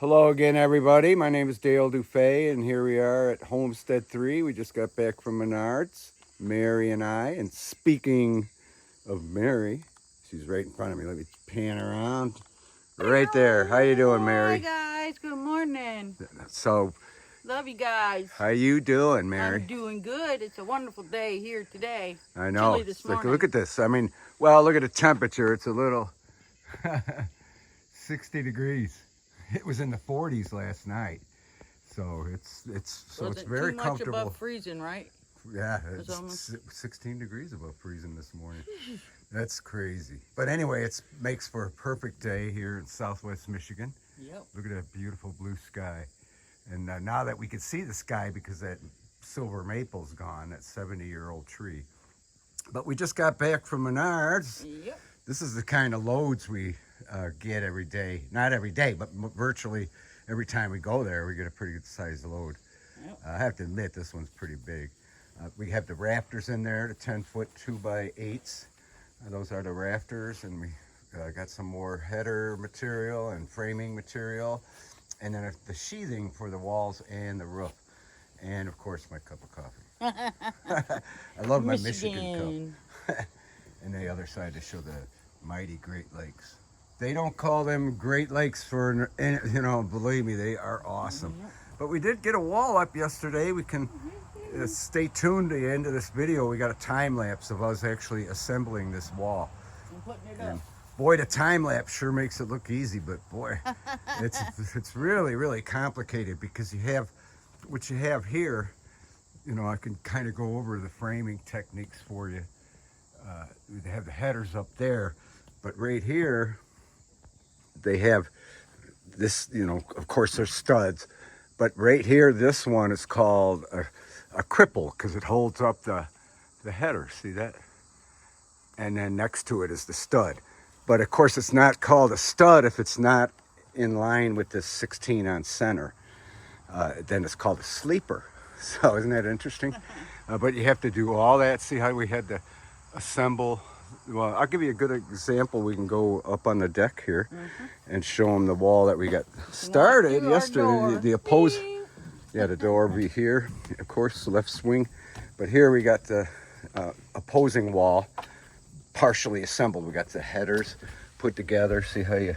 Hello again, everybody. My name is Dale DuFay, and here we are at Homestead 3. We just got back from Menards, Mary and I. And speaking of Mary, she's right in front of me. Let me pan around. Right there. How you doing, Mary? Hi guys, good morning. So, Love you guys. how you doing, Mary? I'm doing good. It's a wonderful day here today. I know. Chilly this morning. Look at this. I mean, well, look at the temperature. It's a little 60 degrees. It was in the 40s last night. So it's very too much comfortable. above freezing, right? Yeah, It's it's almost- 16 degrees above freezing this morning. That's crazy. But anyway, it makes for a perfect day here in Southwest Michigan. Yep. Look at that beautiful blue sky. And now that we can see the sky because that silver maple's gone, that 70-year-old tree. But we just got back from Menards. Yep. This is the kind of loads we get every day. Not every day, but virtually every time we go there, we get a pretty good sized load. Yep. I have to admit, this one's pretty big. We have the rafters in there, the 10-foot 2x8s. Those are the rafters, and we got some more header material and framing material, and then the sheathing for the walls and the roof, and of course my cup of coffee. I love my Michigan cup. And the other side to show the mighty Great Lakes. They don't call them Great Lakes for, believe me, they are awesome. But we did get a wall up yesterday. We can stay tuned to the end of this video. We got a time lapse of us actually assembling this wall. I'm putting it And up. boy, the time lapse sure makes it look easy, but boy, it's really, really complicated because you have what you have here. I can kind of go over the framing techniques for you. They have the headers up there, but right here they have this, of course there's studs, but right here this one is called a cripple because it holds up the header. See that? And then next to it is the stud. But of course it's not called a stud if it's not in line with this 16 on center. Then it's called a sleeper. So isn't that interesting? But you have to do all that. See how we had to assemble. Well, I'll give you a good example. We can go up on the deck here and show them the wall that we got started yesterday. The opposed, yeah, the door will be here, of course, the left swing. But here we got the opposing wall partially assembled. We got the headers put together. See how you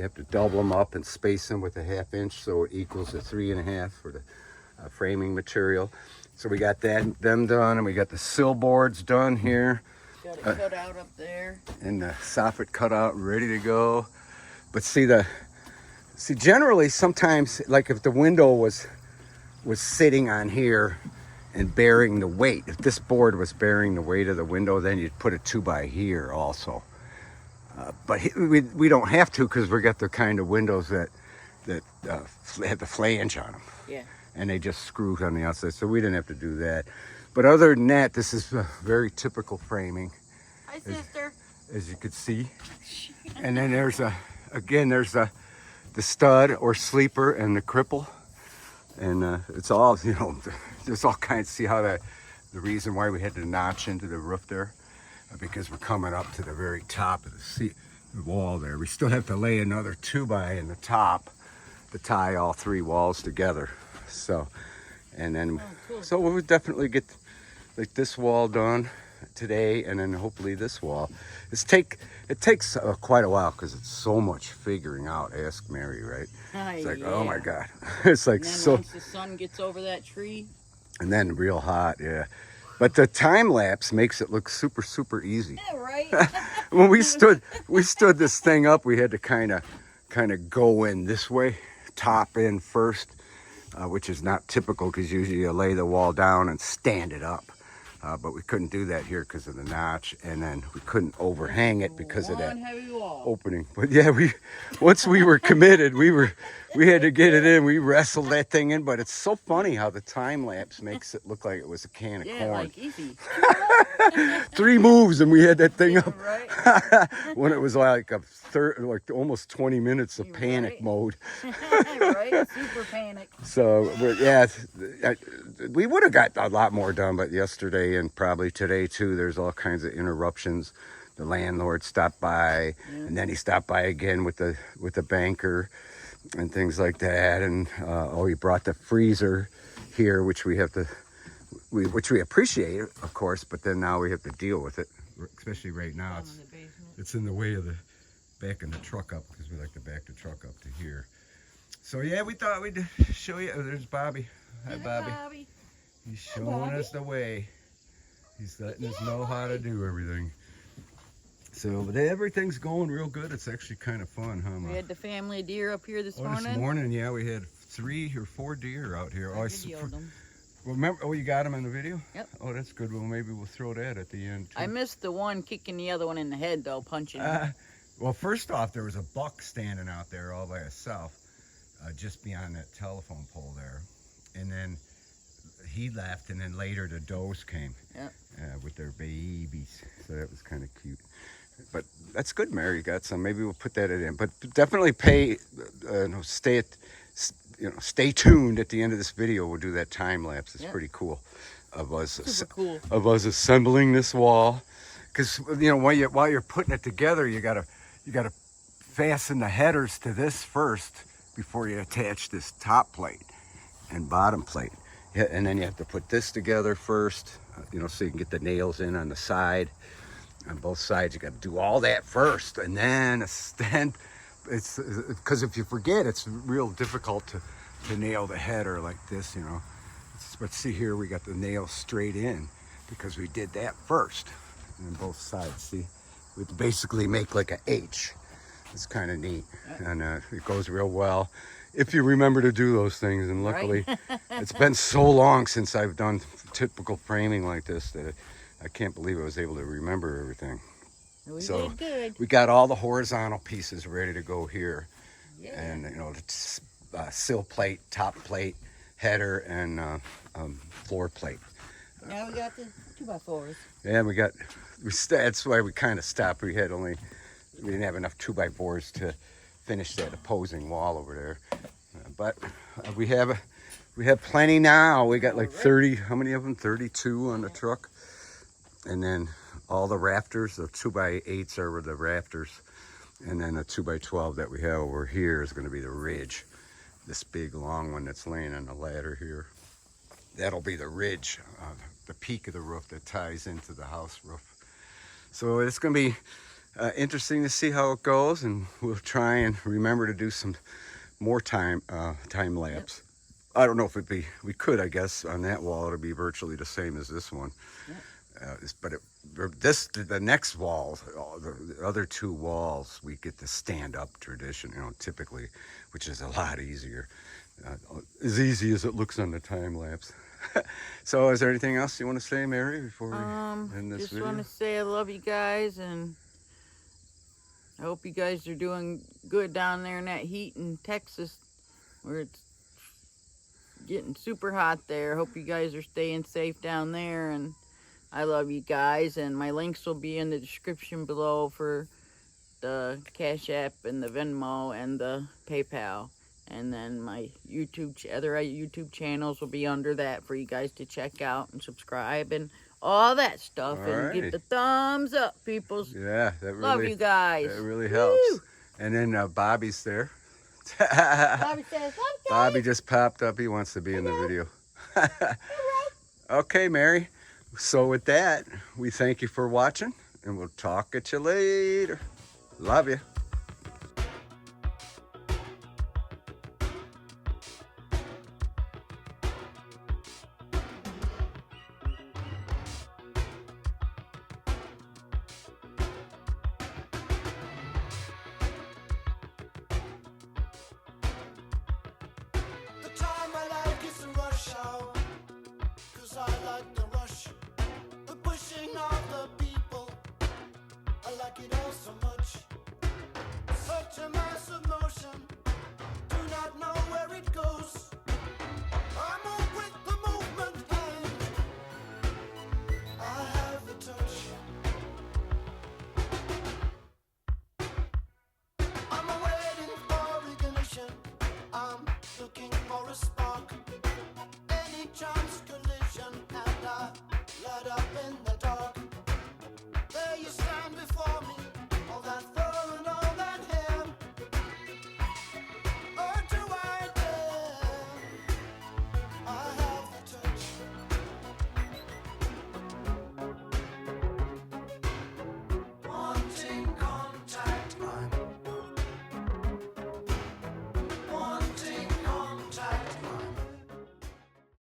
have to double them up and space them with a 1/2 inch so it equals the 3.5 for the framing material. So we got them done, and we got the sill boards done here. Got it cut out up there. And the soffit cut out, ready to go. But see generally sometimes, like if the window was sitting on here and bearing the weight, if this board was bearing the weight of the window, then you'd put a 2x here also. But we don't have to because we got the kind of windows that have the flange on them. Yeah. And they just screw on the outside, so we didn't have to do that. But other than that, this is very typical framing. Hi, sister. As you could see. And then there's the stud or sleeper and the cripple. And it's all, there's all kinds. See how the reason why we had to notch into the roof there? Because we're coming up to the very top of the wall there. We still have to lay another 2x in the top to tie all 3 walls together. So, and then, cool. So we'll definitely get like this wall done today, and then hopefully this wall. It takes quite a while because it's so much figuring out. Ask Mary, right? It's like, oh my God, it's like And then so. once the sun gets over that tree. And then real hot, yeah. But the time lapse makes it look super, super easy. Yeah, right. When we stood this thing up, we had to kind of go in this way, top in first, which is not typical because usually you lay the wall down and stand it up. But we couldn't do that here because of the notch, and then we couldn't overhang it because of that heavy wall. opening. But yeah, once we were committed, we had to get it in. We wrestled that thing in, but it's so funny how the time lapse makes it look like it was a can of corn. Like easy. 3 moves and we had that thing up. Right. When it was like like almost 20 minutes of panic mode. Right. Super panic. So yeah, we would have got a lot more done, but yesterday and probably today too, there's all kinds of interruptions. The landlord stopped by, and then he stopped by again with the banker. and things like that. And we brought the freezer here, which we have to, which we appreciate, of course, but then now we have to deal with it, especially right now. It's in the way of the backing the truck up, because we like to back the truck up to here. So yeah, we thought we'd show you. Oh, there's Bobby. Hi, Bobby. He's showing us the way. He's letting us know how to do everything. So, but everything's going real good. It's actually kind of fun, huh, Ma? We had the family deer up here this morning. This morning, yeah, we had 3 or 4 deer out here. I videoed them. Remember? Oh, you got them in the video? Yep. Oh, that's good. Well, maybe we'll throw that at the end too. I missed the one kicking the other one in the head, though, punching. Well, first off, there was a buck standing out there all by itself, just beyond that telephone pole there, and then he left, and then later the does came. Yep. With their babies, so that was kind of cute. But that's good, Mary. You got some. Maybe we'll put that in. But definitely stay tuned at the end of this video. We'll do that time lapse. It's pretty cool of us. Super cool. Of us assembling this wall, because while you're putting it together, you gotta fasten the headers to this first before you attach this top plate and bottom plate. Yeah, and then you have to put this together first, so you can get the nails in on the side. On both sides, you got to do all that first, and then it's because if you forget, it's real difficult to nail the header like this, But see here, we got the nails straight in because we did that first, on both sides. See, we basically make like an H. It's kind of neat, and it goes real well if you remember to do those things. And luckily, it's been so long since I've done typical framing like this that I can't believe I was able to remember everything. We did good. We got all the horizontal pieces ready to go here. Yeah. And, sill plate, top plate, header, and floor plate. Now we got the 2x4s. Yeah, that's why we kind of stopped. We didn't have enough 2x4s to finish that opposing wall over there. But we have plenty now. We got like 30, how many of them? 32 on the truck. And then all the rafters, the 2x8s are the rafters. And then the 2x12 that we have over here is going to be the ridge. This big long one that's laying on the ladder here. That'll be the ridge, the peak of the roof that ties into the house roof. So it's going to be interesting to see how it goes. And we'll try and remember to do some more time lapse. Yep. I don't know if we could, I guess, on that wall. It'll be virtually the same as this one. Yep. The next wall, the other 2 walls, we get the stand-up tradition, typically, which is a lot easier, as easy as it looks on the time lapse. So, is there anything else you want to say, Mary, before we end this video? Just want to say I love you guys, and I hope you guys are doing good down there in that heat in Texas, where it's getting super hot there. Hope you guys are staying safe down there, and I love you guys, and my links will be in the description below for the Cash App and the Venmo and the PayPal. And then my other YouTube channels will be under that for you guys to check out and subscribe and all that stuff. And give the thumbs up, peoples. Yeah, that really, love you guys. That really helps. Woo! And then Bobby's there. Bobby says, okay. Bobby just popped up. He wants to be in the video. Okay, Mary. So with that, we thank you for watching, and we'll talk at you later. Love you. The time I like is the rush hour, 'cause I like the rush. The pushing of the people, I like it all so much. Such a massive motion.